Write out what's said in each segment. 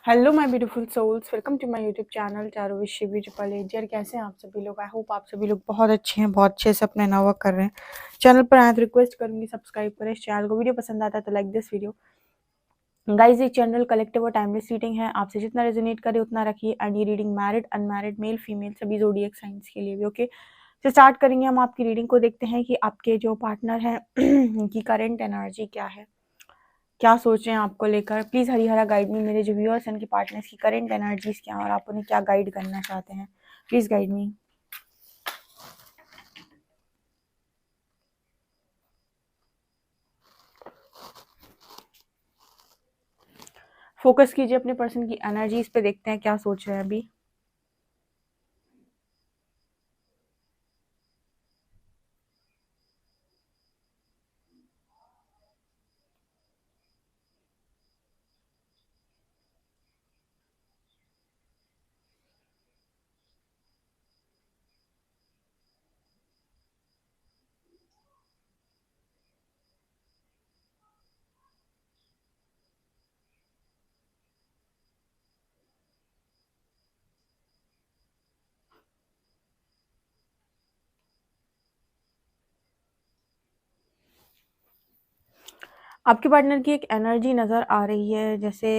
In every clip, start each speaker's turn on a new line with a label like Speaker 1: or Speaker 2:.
Speaker 1: Hello my beautiful souls, welcome to my YouTube channel चारों विश्व beautiful एजियर। कैसे हैं आप सभी लोग? आई होप आप सभी लोग बहुत अच्छे हैं, बहुत अच्छे से अपना वर्क कर रहे हैं। चैनल पर आए तो रिक्वेस्ट करूंगी सब्सक्राइब करें इस चैनल को। वीडियो पसंद आता है तो लाइक दिस वीडियो। गाइज, ये चैनल कलेक्टिव और टाइमलेस रीडिंग है। आपसे जितना रेजोनेट करे उतना रखिए। एंड ये reading married, unmarried, male, female सभी ज़ोडिएक साइंस के लिए भी ओके। तो स्टार्ट करेंगे हम आपकी रीडिंग को। देखते हैं कि आपके जो पार्टनर हैं उनकी करंट एनर्जी क्या है, क्या सोच रहे हैं आपको लेकर। प्लीज हरी हरा गाइड मी। मेरे जो व्यूअर्स हैं उनकी पार्टनर्स की करंट एनर्जीज क्या हैं और आप उन्हें क्या गाइड करना चाहते हैं, प्लीज गाइड मी। फोकस कीजिए अपने पर्सन की एनर्जीज पे, देखते हैं क्या सोच रहे हैं अभी। आपके पार्टनर की एक एनर्जी नजर आ रही है। जैसे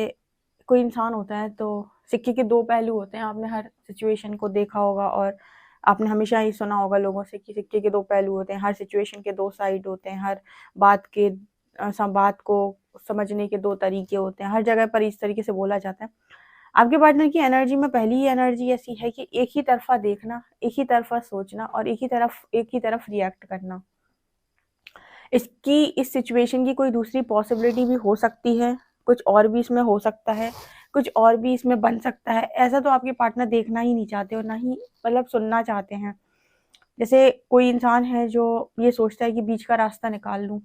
Speaker 1: कोई इंसान होता है तो सिक्के के दो पहलू होते हैं। आपने हर सिचुएशन को देखा होगा और आपने हमेशा ही सुना होगा लोगों से कि सिक्के के दो पहलू होते हैं। हर सिचुएशन के दो साइड होते हैं। हर बात के बात को समझने के दो तरीके होते हैं। हर जगह पर इस तरीके से बोला जाता है। आपके पार्टनर की एनर्जी में पहली ही एनर्जी ऐसी है कि एक ही तरफा देखना, एक ही तरफा सोचना और एक ही तरफ रिएक्ट करना। इसकी इस सिचुएशन की कोई दूसरी पॉसिबिलिटी भी हो सकती है, कुछ और भी इसमें हो सकता है, कुछ और भी इसमें बन सकता है। ऐसा तो आपके पार्टनर देखना ही नहीं चाहते और ना ही मतलब सुनना चाहते हैं। जैसे कोई इंसान है जो ये सोचता है कि बीच का रास्ता निकाल लूं।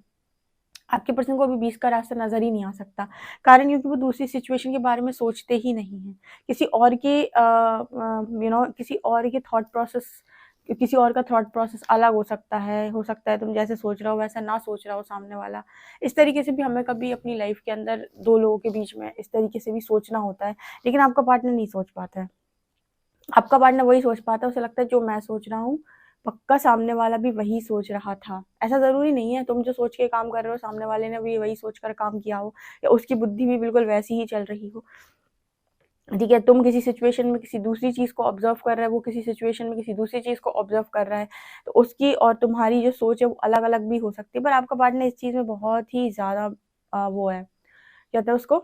Speaker 1: आपके पर्सन को अभी बीच का रास्ता नजर ही नहीं आ सकता। कारण क्योंकि वो दूसरी सिचुएशन के बारे में सोचते ही नहीं है। किसी और के किसी और के थॉट प्रोसेस, किसी और का थॉट प्रोसेस अलग हो सकता है तुम जैसे सोच रहा हो वैसा ना सोच रहा हो सामने वाला। इस तरीके से भी हमें कभी अपनी लाइफ के अंदर दो लोगों के बीच में इस तरीके से भी सोचना होता है। लेकिन आपका पार्टनर नहीं सोच पाता है। आपका पार्टनर वही सोच पाता है, उसे लगता है जो मैं सोच रहा हूँ पक्का सामने वाला भी वही सोच रहा था। ऐसा जरूरी नहीं है तुम जो सोच के काम कर रहे हो सामने वाले ने भी वही सोचकर काम किया हो या उसकी बुद्धि भी बिल्कुल वैसी ही चल रही हो। ठीक है, तुम किसी सिचुएशन में किसी दूसरी चीज को ऑब्जर्व कर रहा है, वो किसी सिचुएशन में किसी दूसरी चीज को ऑब्जर्व कर रहा है। तो उसकी और तुम्हारी जो सोच है वो अलग अलग भी हो सकती है। पर आपका पार्टनर इस चीज में बहुत ही ज्यादा वो है, क्या कहते हैं उसको,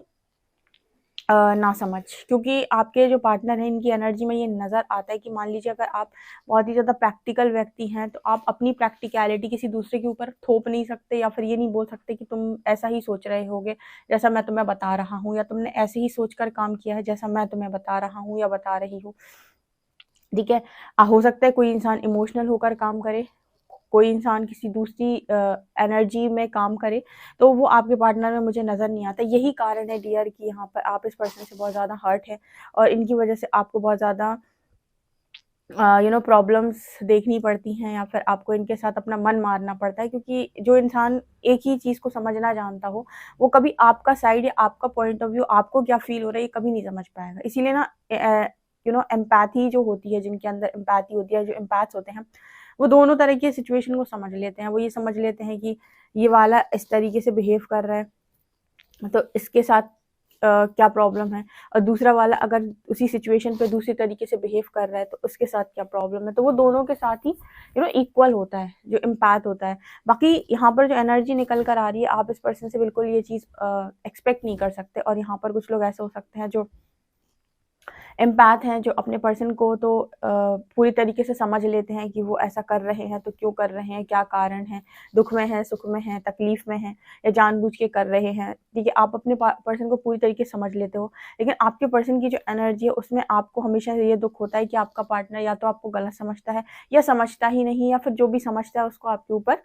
Speaker 1: ना समझ। क्योंकि आपके जो पार्टनर हैं इनकी एनर्जी में ये नज़र आता है कि मान लीजिए अगर आप बहुत ही ज़्यादा प्रैक्टिकल व्यक्ति हैं तो आप अपनी प्रैक्टिकलिटी किसी दूसरे के ऊपर थोप नहीं सकते या फिर ये नहीं बोल सकते कि तुम ऐसा ही सोच रहे होगे जैसा मैं तुम्हें बता रहा हूँ, या तुमने ऐसे ही सोचकर काम किया है जैसा मैं तुम्हें बता रहा हूँ या बता रही हूँ। ठीक है, हो सकता है कोई इंसान इमोशनल होकर काम करे, कोई इंसान किसी दूसरी एनर्जी में काम करे, तो वो आपके पार्टनर में मुझे नज़र नहीं आता। यही कारण है डियर कि यहाँ पर आप इस पर्सन से बहुत ज़्यादा हर्ट है और इनकी वजह से आपको बहुत ज़्यादा प्रॉब्लम्स देखनी पड़ती हैं या फिर आपको इनके साथ अपना मन मारना पड़ता है। क्योंकि जो इंसान एक ही चीज़ को समझना जानता हो वो कभी आपका साइड या आपका पॉइंट ऑफ व्यू, आपको क्या फील हो रहा है ये कभी नहीं समझ पाएगा। इसीलिए ना एम्पैथी जो होती है, जिनके अंदर एम्पैथी होती है, जो एम्पैथ्स होते हैं वो दोनों तरह की सिचुएशन को समझ लेते हैं। वो ये समझ लेते हैं कि ये वाला इस तरीके से बिहेव कर रहा है तो इसके साथ क्या प्रॉब्लम है, और दूसरा वाला अगर उसी सिचुएशन पे दूसरी तरीके से बिहेव कर रहा है तो उसके साथ क्या प्रॉब्लम है। तो वो दोनों के साथ ही इक्वल होता है जो इम्पैथ होता है। बाकी यहाँ पर जो एनर्जी निकल कर आ रही है आप इस पर्सन से बिल्कुल ये चीज़ एक्सपेक्ट नहीं कर सकते। और यहाँ पर कुछ लोग ऐसे हो सकते हैं जो एम्पैथ हैं, जो अपने पर्सन को तो पूरी तरीके से समझ लेते हैं कि वो ऐसा कर रहे हैं तो क्यों कर रहे हैं, क्या कारण है, दुख में है, सुख में है, तकलीफ में है या जानबूझ के कर रहे हैं। ठीक है, आप अपने पर्सन को पूरी तरीके से समझ लेते हो। लेकिन आपके पर्सन की जो एनर्जी है उसमें आपको हमेशा ये दुख होता है कि आपका पार्टनर या तो आपको गलत समझता है या समझता ही नहीं, या फिर जो भी समझता है उसको आपके ऊपर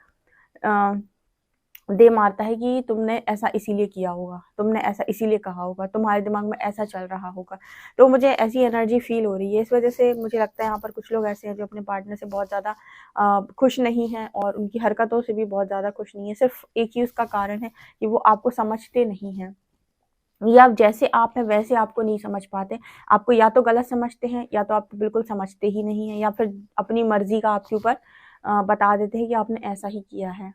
Speaker 1: दे मारता है कि तुमने ऐसा इसीलिए किया होगा, तुमने ऐसा इसीलिए कहा होगा, तुम्हारे दिमाग में ऐसा चल रहा होगा। तो मुझे ऐसी एनर्जी फील हो रही है। इस वजह से मुझे लगता है यहाँ पर कुछ लोग ऐसे हैं जो अपने पार्टनर से बहुत ज़्यादा खुश नहीं हैं और उनकी हरकतों से भी बहुत ज़्यादा खुश नहीं है। सिर्फ एक ही उसका कारण है कि वो आपको समझते नहीं हैं। ये आप जैसे आप हैं वैसे आपको नहीं समझ पाते। आपको या तो गलत समझते हैं या तो आप बिल्कुल समझते ही नहीं हैं या फिर अपनी मर्ज़ी का आपके ऊपर बता देते हैं कि आपने ऐसा ही किया है।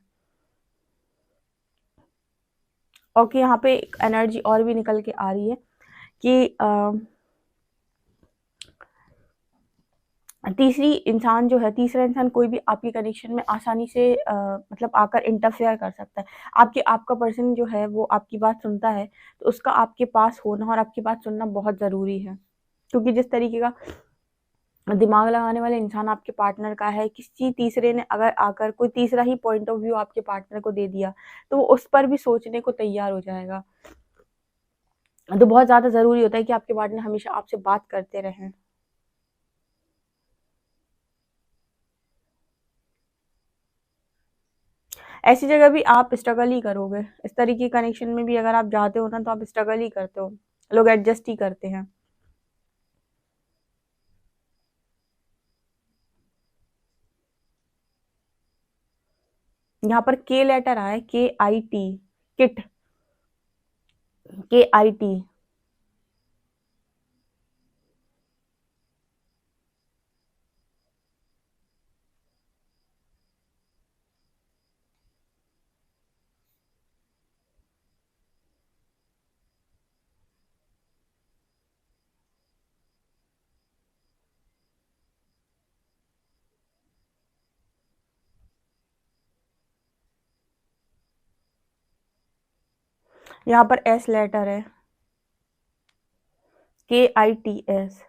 Speaker 1: ओके, यहाँ पे एक एनर्जी और भी निकल के आ रही है कि तीसरा इंसान कोई भी आपके कनेक्शन में आसानी से मतलब आकर इंटरफेयर कर सकता है। आपका पर्सन जो है वो आपकी बात सुनता है, तो उसका आपके पास होना और आपकी बात सुनना बहुत ज़रूरी है। क्योंकि जिस तरीके का दिमाग लगाने वाला इंसान आपके पार्टनर का है, किसी तीसरे ने अगर आकर कोई तीसरा ही पॉइंट ऑफ व्यू आपके पार्टनर को दे दिया, तो वो उस पर भी सोचने को तैयार हो जाएगा। तो बहुत ज़्यादा ज़रूरी होता है कि आपके पार्टनर हमेशा आपसे बात करते रहें। ऐसी जगह भी आप स्ट्रगल ही करोगे। इस तरीके के कनेक्शन में भी अगर आप जाते हो ना, तो आप स्ट्रगल ही करते हो। लोग एडजस्ट ही करते हैं। यहाँ पर के लेटर आया, KIT, किट, KIT। यहाँ पर S लेटर है, KITS।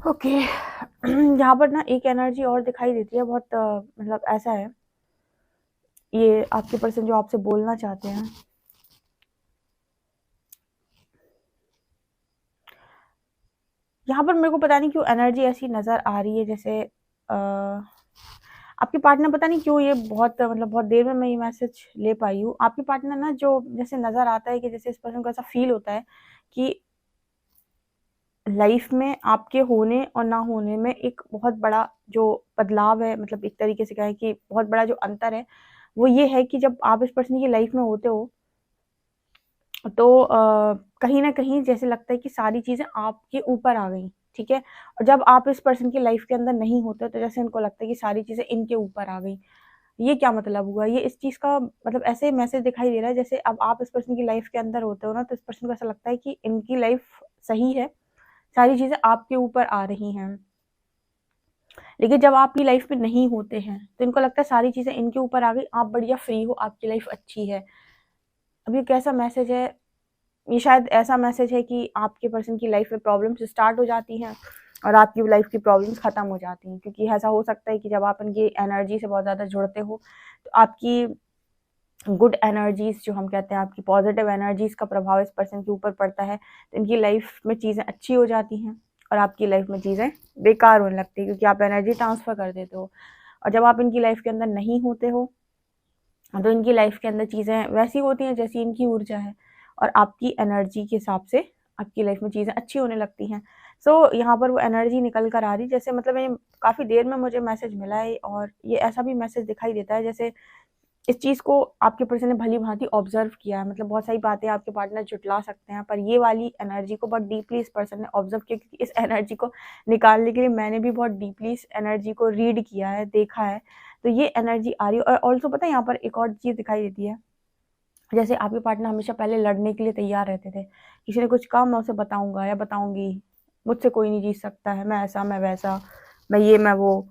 Speaker 1: ओके। यहाँ पर ना एक एनर्जी और दिखाई देती है, बहुत मतलब ऐसा है, ये आपके पर्सन जो आपसे बोलना चाहते हैं, यहाँ पर मेरे को पता नहीं क्यों एनर्जी ऐसी नज़र आ रही है, जैसे आपके पार्टनर, पता नहीं क्यों ये बहुत मतलब बहुत देर में मैं ये मैसेज ले पाई हूँ। आपके पार्टनर ना, जो जैसे नज़र आता है कि जैसे इस पर्सन को ऐसा फ़ील होता है कि लाइफ में आपके होने और ना होने में एक बहुत बड़ा जो बदलाव है, मतलब एक तरीके से कहें कि बहुत बड़ा जो अंतर है, वो ये है कि जब आप इस पर्सन की लाइफ में होते हो, तो कहीं न कहीं जैसे लगता है कि सारी चीज़ें आपके ऊपर आ गई, ठीक है? और जब आप इस पर्सन की लाइफ के अंदर नहीं होते, तो जैसे उनको लगता है कि सारी चीज़ें इनके ऊपर आ गई। ये क्या मतलब हुआ? ये इस चीज़ का मतलब ऐसे मैसेज दिखाई दे रहा है, जैसे अब आप इस पर्सन की लाइफ के अंदर होते हो ना, तो इस पर्सन को ऐसा लगता है कि इनकी लाइफ सही है, सारी चीज़ें आपके ऊपर आ रही हैं। लेकिन जब आपकी लाइफ में नहीं होते हैं, तो इनको लगता है सारी चीज़ें इनके ऊपर आ गई, आप बढ़िया फ्री हो, आपकी लाइफ अच्छी है। अब ये कैसा मैसेज है? ये शायद ऐसा मैसेज है कि आपके पर्सन की लाइफ में प्रॉब्लम्स स्टार्ट हो जाती हैं और आपकी लाइफ की प्रॉब्लम्स ख़त्म हो जाती हैं, क्योंकि ऐसा हो सकता है कि जब आप इनकी एनर्जी से बहुत ज़्यादा जुड़ते हो, तो आपकी गुड एनर्जीज़ जो हम कहते हैं, आपकी पॉजिटिव एनर्जीज़ का प्रभाव इस पर्सन के ऊपर पड़ता है, तो इनकी लाइफ में चीज़ें अच्छी हो जाती हैं और आपकी लाइफ में चीज़ें बेकार होने लगती हैं, क्योंकि आप एनर्जी ट्रांसफ़र कर देते हो। और जब आप इनकी लाइफ के अंदर नहीं होते हो, तो इनकी लाइफ के अंदर चीज़ें वैसी होती हैं जैसी इनकी ऊर्जा है, और आपकी एनर्जी के हिसाब से आपकी लाइफ में चीज़ें अच्छी होने लगती हैं। सो यहाँ पर वो एनर्जी निकल कर आ रही, जैसे मतलब ये काफ़ी देर में मुझे मैसेज मिला है, और ये ऐसा भी मैसेज दिखाई देता है जैसे इस चीज़ को आपके पर्सन ने भली-भाँति ऑब्ज़र्व किया है। मतलब बहुत सारी बातें आपके पार्टनर जुटला सकते हैं, पर ये वाली एनर्जी को बहुत डीपली इस पर्सन ने ऑब्ज़र्व किया, क्योंकि इस एनर्जी को निकालने के लिए मैंने भी बहुत डीपली इस एनर्जी को रीड किया है, देखा है। तो ये एनर्जी आ रही है, और ऑल्सो पता है यहाँ पर एक और चीज़ दिखाई देती है जैसे आपके पार्टनर हमेशा पहले लड़ने के लिए तैयार रहते थे, किसी ने कुछ कहा मैं उसे बताऊँगा या बताऊँगी, मुझसे कोई नहीं जीत सकता है, मैं ऐसा, मैं वैसा, मैं ये, मैं वो।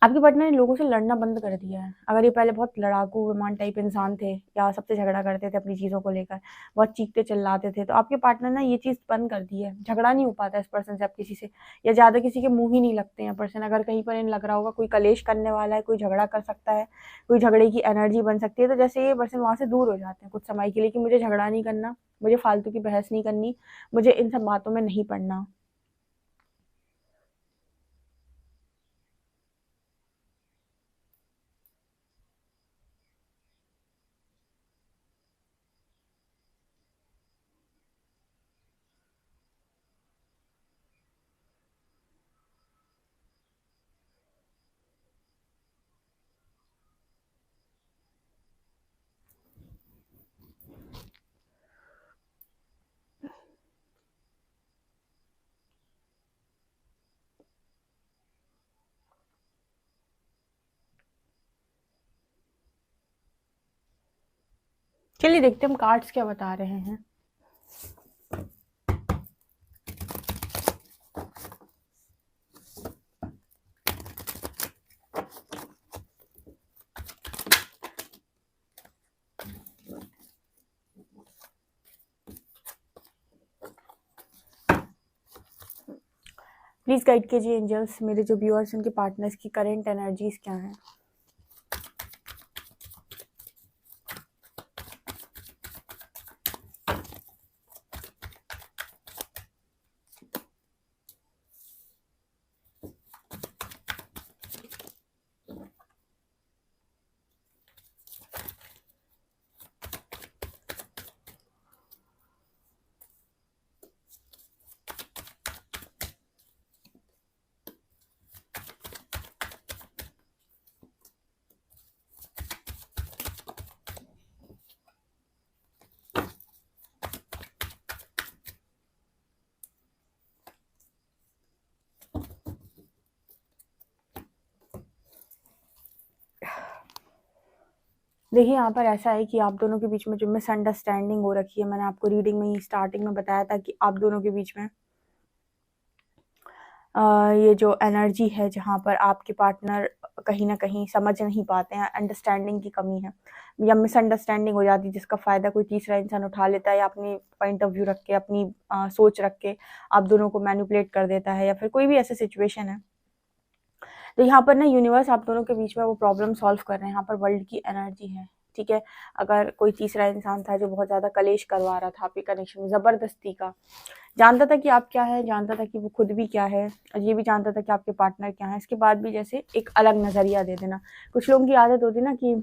Speaker 1: आपके पार्टनर ने लोगों से लड़ना बंद कर दिया है। अगर ये पहले बहुत लड़ाकू विमान टाइप इंसान थे या सबसे झगड़ा करते थे अपनी चीज़ों को लेकर, बहुत चीखते चिल्लाते थे, तो आपके पार्टनर ने ये चीज़ बंद कर दी है। झगड़ा नहीं हो पाता इस पर्सन से अब किसी से, या ज़्यादा किसी के मुँह ही नहीं लगते हैं पर्सन। अगर कहीं पर इन्हें लग रहा होगा कोई कलेश करने वाला है, कोई झगड़ा कर सकता है, कोई झगड़े की एनर्जी बन सकती है, तो जैसे ये पर्सन वहाँ से दूर हो जाते हैं कुछ समय के लिए कि मुझे झगड़ा नहीं करना, मुझे फालतू की बहस नहीं करनी, मुझे इन सब बातों में नहीं पड़ना। चलिए देखते हैं हम कार्ड्स क्या बता रहे हैं। प्लीज़ गाइड कीजिए एंजल्स, मेरे जो व्यूअर्स उनके पार्टनर्स की करंट एनर्जीज क्या हैं। देखिए यहाँ पर ऐसा है कि आप दोनों के बीच में जो मिसअंडरस्टैंडिंग हो रखी है, मैंने आपको रीडिंग में ही स्टार्टिंग में बताया था कि आप दोनों के बीच में ये जो एनर्जी है जहाँ पर आपके पार्टनर कहीं न कहीं समझ नहीं पाते हैं, अंडरस्टैंडिंग की कमी है या मिसअंडरस्टैंडिंग हो जाती है, जिसका फ़ायदा कोई तीसरा इंसान उठा लेता है या अपनी पॉइंट ऑफ व्यू रख के, अपनी सोच रख के आप दोनों को मैनिपुलेट कर देता है, या फिर कोई भी ऐसी सिचुएशन है। तो यहाँ पर ना यूनिवर्स आप दोनों के बीच में वो प्रॉब्लम सॉल्व कर रहे हैं। यहाँ पर वर्ल्ड की एनर्जी है, ठीक है। अगर कोई तीसरा इंसान था जो बहुत ज़्यादा कलेश करवा रहा था आपके कनेक्शन में ज़बरदस्ती का, जानता था कि आप क्या है, जानता था कि वो खुद भी क्या है, और ये भी जानता था कि आपके पार्टनर क्या है, इसके बाद भी जैसे एक अलग नज़रिया दे देना। कुछ लोगों की आदत होती है ना कि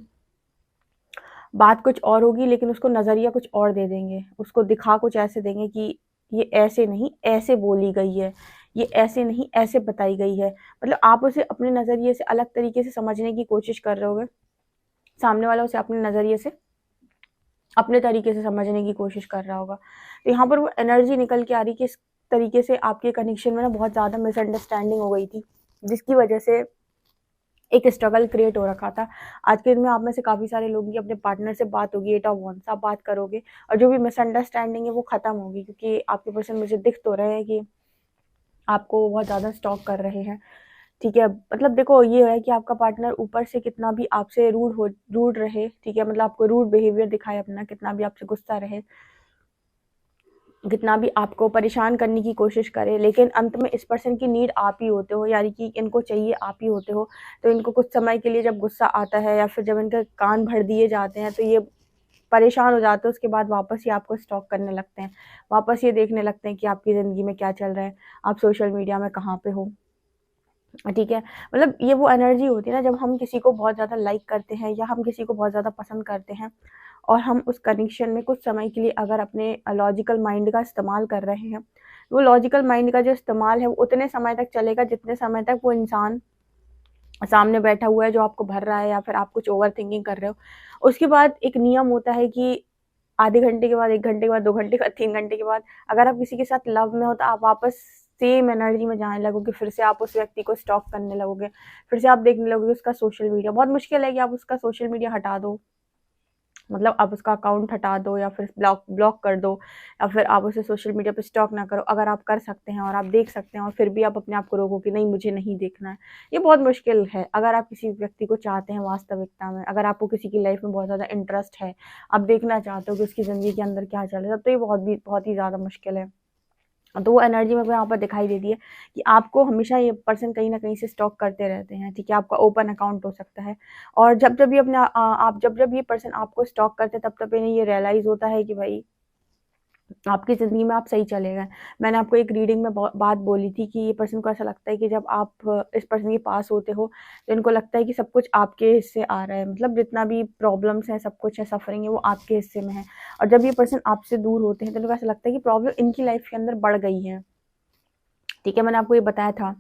Speaker 1: बात कुछ और होगी लेकिन उसको नज़रिया कुछ और दे देंगे, उसको दिखा कुछ ऐसे देंगे कि ये ऐसे नहीं, ऐसे बोली गई है, ये ऐसे नहीं, ऐसे बताई गई है। मतलब आप उसे अपने नज़रिए से अलग तरीके से समझने की कोशिश कर रहे होगे, सामने वाला उसे अपने नज़रिए से अपने तरीके से समझने की कोशिश कर रहा होगा। तो यहाँ पर वो एनर्जी निकल के आ रही है कि इस तरीके से आपके कनेक्शन में ना बहुत ज़्यादा मिसअंडरस्टैंडिंग हो गई थी, जिसकी वजह से एक स्ट्रगल क्रिएट हो रखा था। आज के दिन में आप में से काफ़ी सारे लोगों की अपने पार्टनर से बात होगी, 8 ऑफ वांड्स आप बात करोगे और जो भी मिसअंडरस्टैंडिंग है वो ख़त्म होगी, क्योंकि आपके पर्सन मुझे दिख तो रहे हैं कि आपको बहुत ज़्यादा स्टॉक कर रहे हैं, ठीक है। मतलब देखो ये है कि आपका पार्टनर ऊपर से कितना भी आपसे रूड रहे, ठीक है, मतलब आपको रूड बिहेवियर दिखाए अपना, कितना भी आपसे गुस्सा रहे, कितना भी आपको परेशान करने की कोशिश करे, लेकिन अंत में इस पर्सन की नीड आप ही होते हो, यानी कि इनको चाहिए आप ही होते हो। तो इनको कुछ समय के लिए जब गुस्सा आता है या फिर जब इनके कान भर दिए जाते हैं तो ये परेशान हो जाते हैं, उसके बाद वापस ही आपको स्टॉक करने लगते हैं, वापस ये देखने लगते हैं कि आपकी ज़िंदगी में क्या चल रहा है, आप सोशल मीडिया में कहाँ पे हो, ठीक है। मतलब ये वो एनर्जी होती है ना जब हम किसी को बहुत ज़्यादा लाइक करते हैं या हम किसी को बहुत ज़्यादा पसंद करते हैं और हम उस कनेक्शन में कुछ समय के लिए अगर अपने लॉजिकल माइंड का इस्तेमाल कर रहे हैं, वो लॉजिकल माइंड का जो इस्तेमाल है वो उतने समय तक चलेगा जितने समय तक वो इंसान सामने बैठा हुआ है जो आपको भर रहा है या फिर आप कुछ ओवर थिंकिंग कर रहे हो। उसके बाद एक नियम होता है कि आधे घंटे के बाद, 1 घंटे के बाद, 2 घंटे के बाद, 3 घंटे के बाद अगर आप किसी के साथ लव में हो तो आप वापस सेम एनर्जी में जाने लगोगे, फिर से आप उस व्यक्ति को स्टॉक करने लगोगे, फिर से आप देखने लगोगे उसका सोशल मीडिया। बहुत मुश्किल है कि आप उसका सोशल मीडिया हटा दो, मतलब आप उसका अकाउंट हटा दो या फिर ब्लॉक ब्लॉक कर दो या फिर आप उसे सोशल मीडिया पे स्टॉक ना करो। अगर आप कर सकते हैं और आप देख सकते हैं और फिर भी आप अपने आप को रोको कि नहीं मुझे नहीं देखना है, ये बहुत मुश्किल है। अगर आप किसी व्यक्ति को चाहते हैं वास्तविकता में, अगर आपको किसी की लाइफ में बहुत ज़्यादा इंटरेस्ट है, आप देखना चाहते हो कि उसकी ज़िंदगी के अंदर क्या चल रहा है, तब तो ये बहुत ही ज़्यादा मुश्किल है। तो वो एनर्जी मेरे को यहाँ पर दिखाई देती है कि आपको हमेशा ये पर्सन कहीं न कहीं से स्टॉक करते रहते हैं, ठीक है? आपका ओपन अकाउंट हो सकता है और जब-जब ये आप जब-जब ये पर्सन आपको स्टॉक करते हैं तब-तब इन्हें ये रियलाइज़ होता है कि भाई आपकी ज़िंदगी में आप सही चले गए। मैंने आपको एक रीडिंग में बात बोली थी कि ये पर्सन को ऐसा लगता है कि जब आप इस पर्सन के पास होते हो, तो इनको लगता है कि सब कुछ आपके हिस्से आ रहा है। मतलब जितना भी प्रॉब्लम्स हैं, सब कुछ है, सफ़रिंग है, वो आपके हिस्से में है। और जब ये पर्सन आपसे दूर होते हैं, तो इनको ऐसा लगता है कि प्रॉब्लम इनकी लाइफ़ के अंदर बढ़ गई है। ठीक है, मैंने आपको ये बताया था।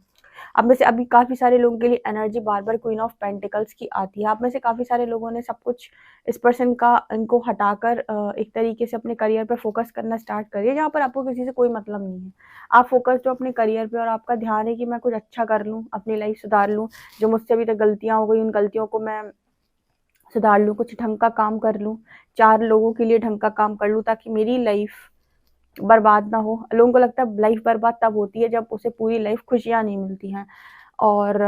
Speaker 1: अब में से अभी काफ़ी सारे लोगों के लिए एनर्जी बार-बार क्वीन ऑफ पेंटिकल्स की आती है। आप में से काफ़ी सारे लोगों ने सब कुछ इस पर्सन का इनको हटाकर एक तरीके से अपने करियर पे फ़ोकस करना स्टार्ट करिए, जहाँ पर आपको किसी से कोई मतलब नहीं है। आप फ़ोकस्ड हो अपने करियर पे और आपका ध्यान है कि मैं कुछ अच्छा कर लूँ, अपनी लाइफ़ सुधार लूँ, जो मुझसे अभी तक गलतियाँ हो गई, उन गलतियों को मैं सुधार लूँ, कुछ ढंग का काम कर लूँ, 4 लोगों के लिए ढंग का काम कर लूँ ताकि मेरी लाइफ़ बर्बाद ना हो। लोगों को लगता है लाइफ बर्बाद तब होती है जब उसे पूरी लाइफ खुशियाँ नहीं मिलती हैं और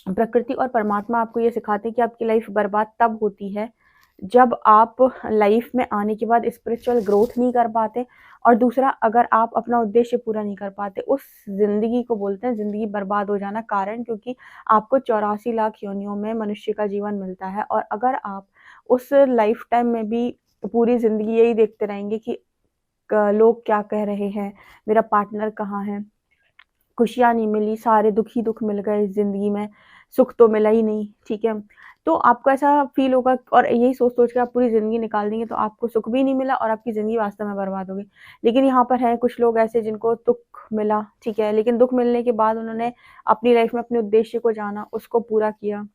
Speaker 1: प्रकृति और परमात्मा आपको ये सिखाते हैं कि आपकी लाइफ बर्बाद तब होती है जब आप लाइफ में आने के बाद स्पिरिचुअल ग्रोथ नहीं कर पाते और दूसरा अगर आप अपना उद्देश्य पूरा नहीं कर पाते, उस ज़िंदगी को बोलते हैं ज़िंदगी बर्बाद हो जाना। कारण क्योंकि आपको 84 लाख योनियों में मनुष्य का जीवन मिलता है और अगर आप उस लाइफ टाइम में भी पूरी ज़िंदगी यही देखते रहेंगे कि लोग क्या कह रहे हैं, मेरा पार्टनर कहाँ है, खुशियाँ नहीं मिली, सारे दुःख ही दुःख मिल गए इस ज़िंदगी में, सुख तो मिला ही नहीं, ठीक है? तो आपको ऐसा फ़ील होगा और यही सोच-सोच के आप पूरी ज़िंदगी निकाल देंगे तो आपको सुख भी नहीं मिला और आपकी ज़िंदगी वास्तव में बर्बाद हो गई। लेकिन यहाँ पर हैं कुछ लोग ऐसे जिनको दुःख मिला, ठीक है? लेकिन दुःख मिलने के बाद उन्होंने अपनी लाइफ़ में अपने उद्देश्य को जाना, उसको पूरा किया।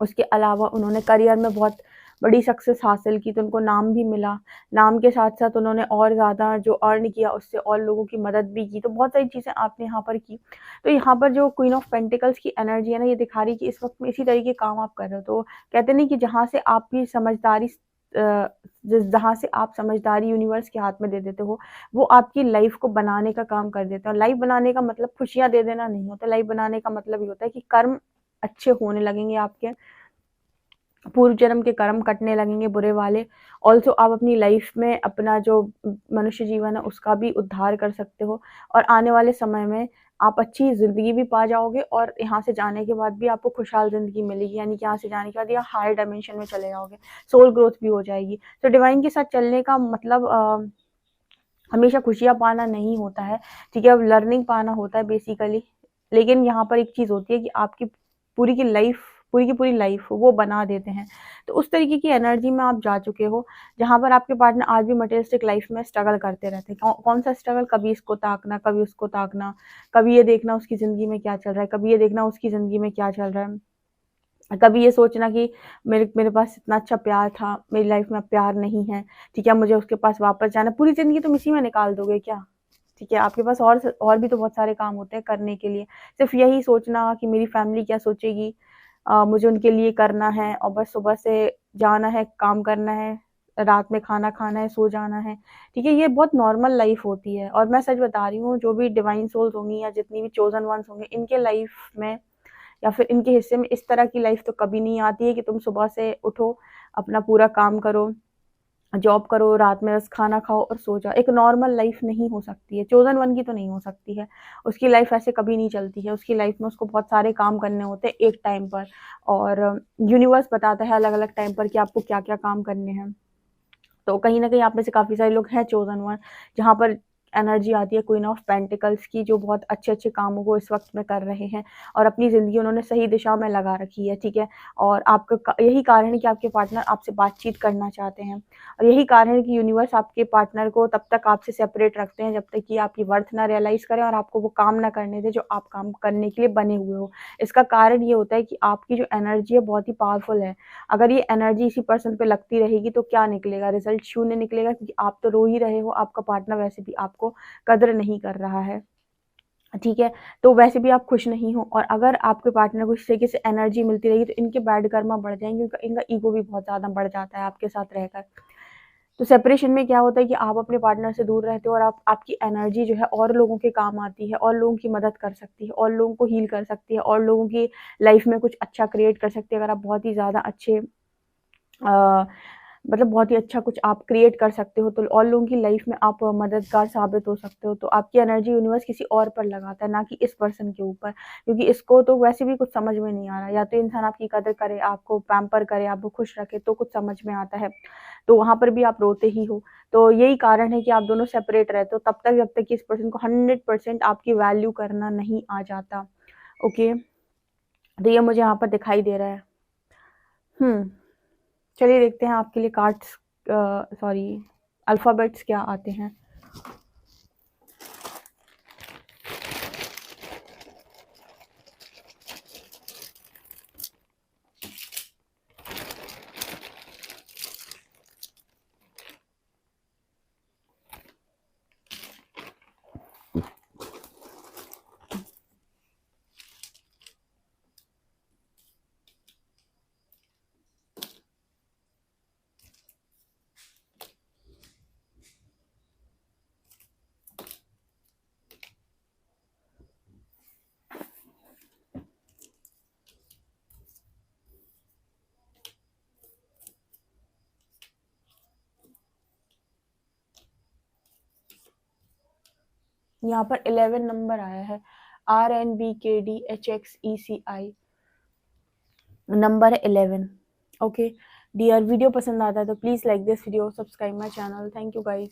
Speaker 1: उसके अलावा उन्होंने करियर में बहुत बड़ी सक्सेस हासिल की तो उनको नाम भी मिला। नाम के साथ-साथ उन्होंने और ज़्यादा जो अर्न किया उससे और लोगों की मदद भी की। तो बहुत सारी चीज़ें आपने यहाँ पर की। तो यहाँ पर जो क्वीन ऑफ पेंटिकल्स की एनर्जी है ना, ये दिखा रही है कि इस वक़्त में इसी तरीके के काम आप कर रहे हो। तो कहते नहीं कि जहाँ से आपकी समझदारी जहाँ से आप समझदारी यूनिवर्स के हाथ में दे देते हो, वो आपकी लाइफ़ को बनाने का काम कर देता है। लाइफ़ बनाने का मतलब खुशियाँ दे देना नहीं होता। लाइफ़ बनाने का मतलब ये होता है कि कर्म अच्छे होने लगेंगे आपके, पूर्व जन्म के कर्म कटने लगेंगे बुरे वाले। ऑल्सो आप अपनी लाइफ में अपना जो मनुष्य जीवन है उसका भी उद्धार कर सकते हो और आने वाले समय में आप अच्छी ज़िंदगी भी पा जाओगे और यहाँ से जाने के बाद भी आपको खुशहाल ज़िंदगी मिलेगी। यानी कि यहाँ से जाने के बाद या हायर डायमेंशन में चले जाओगे, सोल ग्रोथ भी हो जाएगी। तो डिवाइन के साथ चलने का मतलब हमेशा खुशियाँ पाना नहीं होता है, ठीक है? अब लर्निंग पाना होता है बेसिकली। लेकिन यहाँ पर एक चीज़ होती है कि आपकी पूरी की पूरी लाइफ़ वो बना देते हैं। तो उस तरीके की एनर्जी में आप जा चुके हो, जहाँ पर आपके पार्टनर आज भी मटेरियलिस्टिक लाइफ़ में स्ट्रगल करते रहते हैं। कौन-सा स्ट्रगल? कभी इसको ताकना, कभी उसको ताकना, कभी ये देखना उसकी ज़िंदगी में क्या चल रहा है, कभी ये देखना उसकी ज़िंदगी में क्या चल रहा है। कभी ये सोचना कि मेरे मेरे पास इतना अच्छा प्यार था, मेरी लाइफ़ में अब प्यार नहीं है, ठीक है? मुझे उसके पास वापस जाना है। पूरी ज़िंदगी तुम इसी में निकाल दोगे क्या? ठीक है? आपके पास और भी तो बहुत सारे काम होते हैं करने के लिए। सिर्फ़ यही सोचना कि मेरी फैमिली क्या सोचेगी, मुझे उनके लिए करना है और बस सुबह से जाना है, काम करना है, रात में खाना खाना है, सो जाना है, ठीक है? ये बहुत नॉर्मल लाइफ़ होती है और मैं सच बता रही हूँ, जो भी डिवाइन सोल्स होंगी या जितनी भी चोज़न वन्स होंगे, इनके लाइफ़ में या फिर इनके हिस्से में इस तरह की लाइफ़ तो कभी नहीं आती है कि तुम सुबह से उठो, अपना पूरा काम करो, जॉब करो, रात में बस खाना खाओ और सो जाओ। एक नॉर्मल लाइफ़ नहीं हो सकती है, चोज़न वन की तो नहीं हो सकती है। उसकी लाइफ़ ऐसे कभी नहीं चलती है, उसकी लाइफ़ में उसको बहुत सारे काम करने होते हैं एक टाइम पर और यूनिवर्स बताता है अलग-अलग टाइम पर कि आपको क्या-क्या काम करने हैं। तो कहीं न कहीं आप में से काफ़ी सारे लोग हैं चोज़न वन, जहाँ पर एनर्जी आती है क्वीन ऑफ पेंटिकल्स की, जो बहुत अच्छे-अच्छे कामों को इस वक़्त में कर रहे हैं और अपनी ज़िंदगी उन्होंने सही दिशा में लगा रखी है, ठीक है? और आपका यही कारण है कि आपके पार्टनर आपसे बातचीत करना चाहते हैं और यही कारण है कि यूनिवर्स आपके पार्टनर को तब तक आपसे सेपरेट रखते हैं, जब तक कि आपकी वर्थ ना रियलाइज़ करें और आपको वो काम ना करने दें, जो आप काम करने के लिए बने हुए हो। इसका कारण ये होता है कि आपकी जो एनर्जी है, बहुत ही पावरफुल है। अगर ये एनर्जी इसी पर्सन पे लगती रहेगी तो क्या निकलेगा? रिज़ल्ट शून्य निकलेगा क्योंकि आप तो रो ही रहे हो, आपका पार्टनर वैसे भी आपको कदर नहीं कर रहा है। ठीक है? तो वैसे भी आप खुश नहीं हो, और अगर आपके पार्टनर को इस तरीके से एनर्जी मिलती रहेगी तो इनके बैड कर्मा बढ़ जाएँगे, इनका ईगो भी बहुत ज़्यादा बढ़ जाता है आपके साथ रहकर। तो सेपरेशन में क्या होता है कि आप अपने पार्टनर से दूर रहते हो, और आपकी एनर्जी जो है और लोगों के काम आती है, और लोगों की मदद कर सकती है, और लोगों को हील कर सकती है, और लोगों की लाइफ में कुछ अच्छा क्रिएट कर सकती है। अगर आप बहुत ही ज़्यादा अच्छे मतलब बहुत ही अच्छा कुछ आप क्रिएट कर सकते हो, तो और लोगों की लाइफ में आप मददगार साबित हो सकते हो। तो आपकी एनर्जी यूनिवर्स किसी और पर लगाता है, ना कि इस पर्सन के ऊपर, क्योंकि इसको तो वैसे भी कुछ समझ में नहीं आ रहा। या तो इंसान आपकी कदर करे, आपको पैम्पर करे, आपको खुश रखे, तो कुछ समझ में आता है, तो वहाँ पर भी आप रोते ही हो। तो यही कारण है कि आप दोनों सेपरेट रहते हो तब तक, जब तक कि इस पर्सन को 100% आपकी वैल्यू करना नहीं आ जाता। ओके, तो ये मुझे यहाँ पर दिखाई दे रहा है। चलिए देखते हैं आपके लिए कार्ड्स, सॉरी, अल्फ़ाबेट्स क्या आते हैं। यहाँ पर 11 नंबर आया है, RNBKDHXECI, नंबर है 11। ओके डियर, वीडियो पसंद आता है तो please like this video, subscribe my channel. Thank you guys.